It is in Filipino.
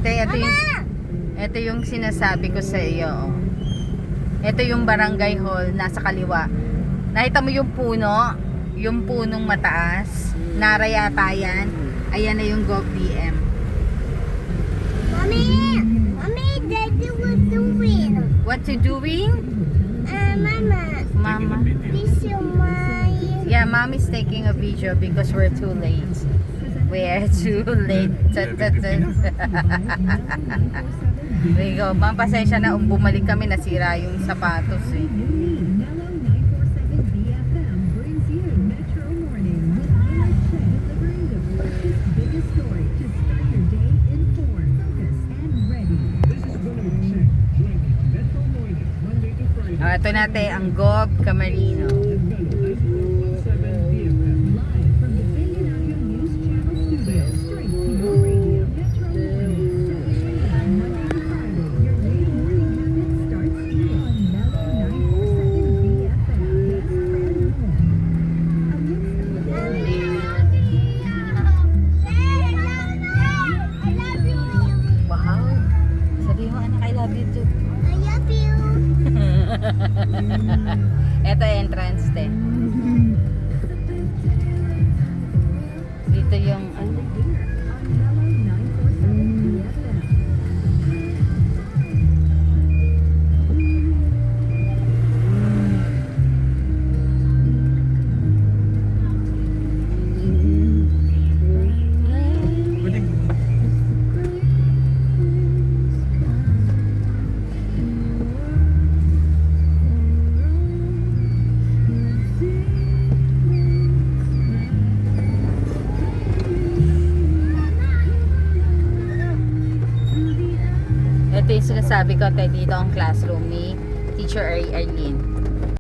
Te, ito yung sinasabi ko sa iyo. Oh. Ito yung barangay hall, nasa kaliwa. Nakita mo yung puno? Yung punong mataas? Nara yata yan. Ayan na yung GovBM. Mommy, Daddy was doing. What you doing? Mama, this is my. Yeah, Mommy's taking a video because we're too late. We're too late. There you go. Ma'am, pasensya na. Bumalik kami, nasira yung sapatos eh. Ito natin ang Gov Camarino. Wow! Sabi mo anak, I love you too. I love you. Ito entrance te. Dito yung ano. Ito yung sinasabi ko tayo dito ang classroom ni Teacher Arlene.